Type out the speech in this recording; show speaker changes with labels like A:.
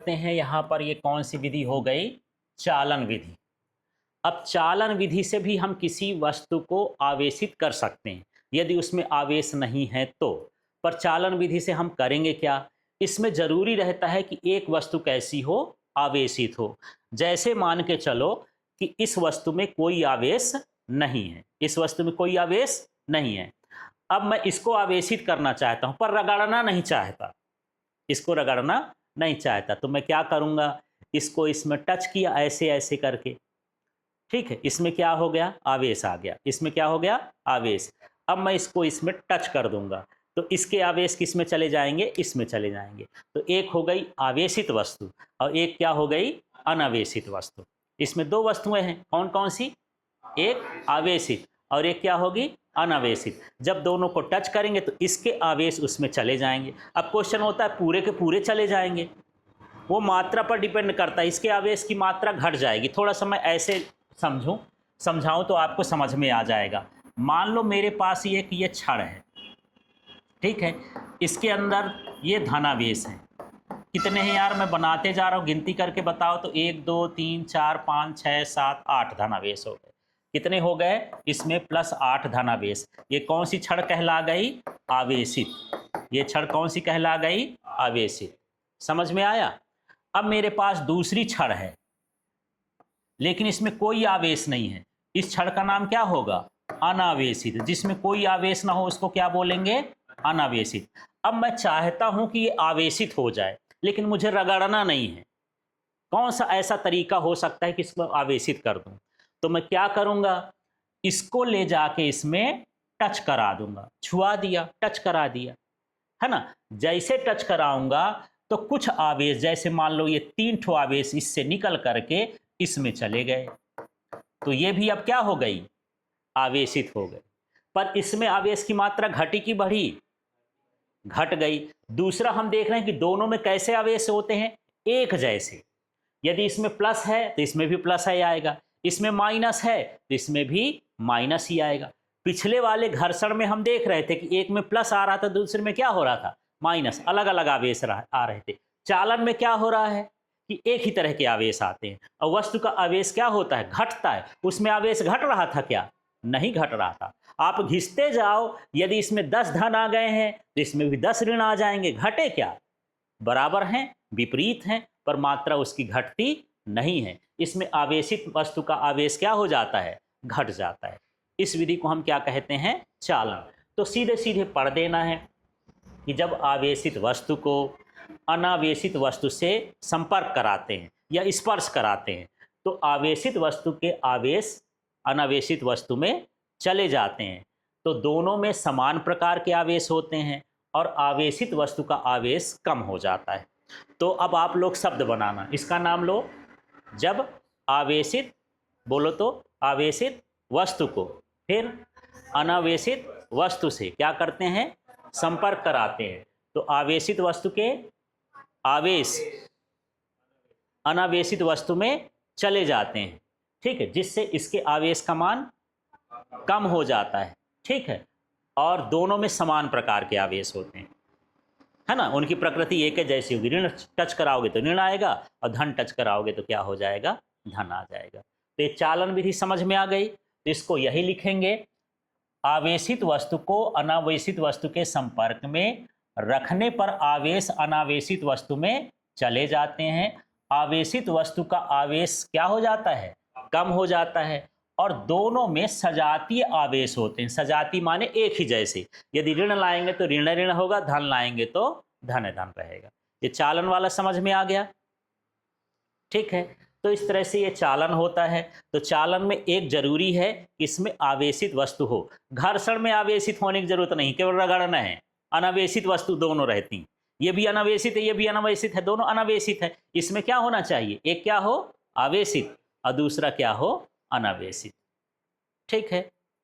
A: करते हैं यहाँ पर ये कौन सी विधि हो गई? चालन विधि। अब चालन विधि से भी हम किसी वस्तु को आवेशित कर सकते हैं, यदि उसमें आवेश नहीं है तो। पर चालन विधि से हम करेंगे क्या? इसमें ज़रूरी रहता है कि एक वस्तु कैसी हो? आवेशित हो। जैसे मान के चलो कि इस वस्तु में कोई आवेश नहीं है, इस वस्तु में कोई आवेश नहीं है। अब मैं इसको आवेशित करना चाहता हूँ, पर रगड़ना नहीं चाहता, इसको रगड़ना नहीं चाहता, तो मैं क्या करूँगा? इसको इसमें टच किया ऐसे-ऐसे करके, ठीक है? इसमें क्या हो गया? आवेश आ गया। इसमें क्या हो गया? आवेश। अब मैं इसको इसमें टच कर दूँगा, तो इसके आवेश किस में चले जाएँगे? इसमें चले जाएँगे। तो एक हो गई आवेशित वस्तु और एक क्या हो गई? अनावेशित वस्तु। इसमें 2 वस्तुएँ हैं, कौन-कौन सी? एक आवेशित और एक क्या होगी? अनावेशित। जब दोनों को टच करेंगे तो इसके आवेश उसमें चले जाएँगे। अब क्वेश्चन होता है पूरे के पूरे चले जाएँगे? वो मात्रा पर डिपेंड करता है, इसके आवेश की मात्रा घट जाएगी। थोड़ा-सा मैं ऐसे समझाऊँ तो आपको समझ में आ जाएगा। मान लो मेरे पास ये छड़ है, ठीक है? इसके अंदर ये धनावेश है। कितने हैं यार? मैं बनाते जा रहा हूँ, गिनती करके बताओ तो 1, 2, 3, 4, 5, 6, 7, 8 धनावेश हो गए। कितने हो गए? इसमें प्लस 8 धनावेश। ये कौन सी छड़ कहला गई? आवेशित। ये छड़ कौन सी कहला गई? आवेशित। समझ में आया? अब मेरे पास दूसरी छड़ है, लेकिन इसमें कोई आवेश नहीं है। इस छड़ का नाम क्या होगा? अनावेशित। जिसमें कोई आवेश ना हो उसको क्या बोलेंगे? अनावेशित। अब मैं चाहता हूं कि ये आवेशित हो जाए, लेकिन मुझे रगड़ना नहीं है। कौन सा ऐसा तरीका हो सकता है कि इसको आवेशित कर दूं? तो मैं क्या करूंगा? इसको ले जाके इसमें टच करा दूंगा। छुआ दिया, टच करा दिया, है ना? जैसे टच कराऊंगा तो कुछ आवेश, जैसे मान लो ये 3 ठो आवेश इससे निकल करके इसमें चले गए, तो ये भी अब क्या हो गई? आवेशित हो गए। पर इसमें आवेश की मात्रा घटी की बढ़ी? घट गई। दूसरा हम देख रहे हैं कि दोनों में कैसे आवेश होते हैं? एक जैसे। यदि इसमें प्लस है तो इसमें भी प्लस ही आएगा, इसमें माइनस है तो इसमें भी माइनस ही आएगा। पिछले वाले घर्षण में हम देख रहे थे कि एक में प्लस आ रहा था, दूसरे में क्या हो रहा था? माइनस। अलग अलग आवेश आ रहे थे। चालन में क्या हो रहा है कि एक ही तरह के आवेश आते हैं, और वस्तु का आवेश क्या होता है? घटता है। उसमें आवेश घट रहा था क्या? नहीं घट रहा था। आप घिसते जाओ, यदि इसमें 10 धन आ गए हैं तो इसमें भी 10 ऋण आ जाएंगे। घटे क्या? बराबर हैं, विपरीत हैं, पर मात्रा उसकी घटती नहीं है। इसमें आवेशित वस्तु का आवेश क्या हो जाता है? घट जाता है। इस विधि को हम क्या कहते हैं? चालन। तो सीधे सीधे पढ़ देना है कि जब आवेशित वस्तु को अनावेशित वस्तु से संपर्क कराते हैं या स्पर्श कराते हैं, तो आवेशित वस्तु के आवेश अनावेशित वस्तु में चले जाते हैं। तो दोनों में समान प्रकार के आवेश होते हैं और आवेशित वस्तु का आवेश कम हो जाता है। तो अब आप लोग शब्द बनाना, इसका नाम लो। जब आवेशित, बोलो तो, आवेशित वस्तु को फिर अनावेशित वस्तु से क्या करते हैं? संपर्क कराते हैं, तो आवेशित वस्तु के आवेश अनावेशित वस्तु में चले जाते हैं, ठीक है? जिससे इसके आवेश का मान कम हो जाता है, ठीक है? और दोनों में समान प्रकार के आवेश होते हैं, है ना? उनकी प्रकृति एक है जैसी होगी। ऋण टच कराओगे तो ऋण आएगा और धन टच कराओगे तो क्या हो जाएगा? धन आ जाएगा। तो ये चालन विधि समझ में आ गई। तो इसको यही लिखेंगे, आवेशित वस्तु को अनावेशित वस्तु के संपर्क में रखने पर आवेश अनावेशित वस्तु में चले जाते हैं। आवेशित वस्तु का आवेश क्या हो जाता है? कम हो जाता है। और दोनों में सजातीय आवेश होते हैं। सजाती माने एक ही जैसे। यदि ऋण लाएंगे तो ऋण ऋण होगा, धन लाएंगे तो धन धन रहेगा। ये चालन वाला समझ में आ गया, ठीक है? तो इस तरह से ये चालन होता है। तो चालन में एक जरूरी है, इसमें आवेशित वस्तु हो। घर्षण में आवेशित होने की जरूरत नहीं, केवल रगड़ना है। अनावेशित वस्तु दोनों रहती, ये भी अनावेशित है, ये भी अनावेशित है, दोनों अनावेशित है। इसमें क्या होना चाहिए? एक क्या हो? आवेशित, और दूसरा क्या हो? अनावेशित, ठीक है?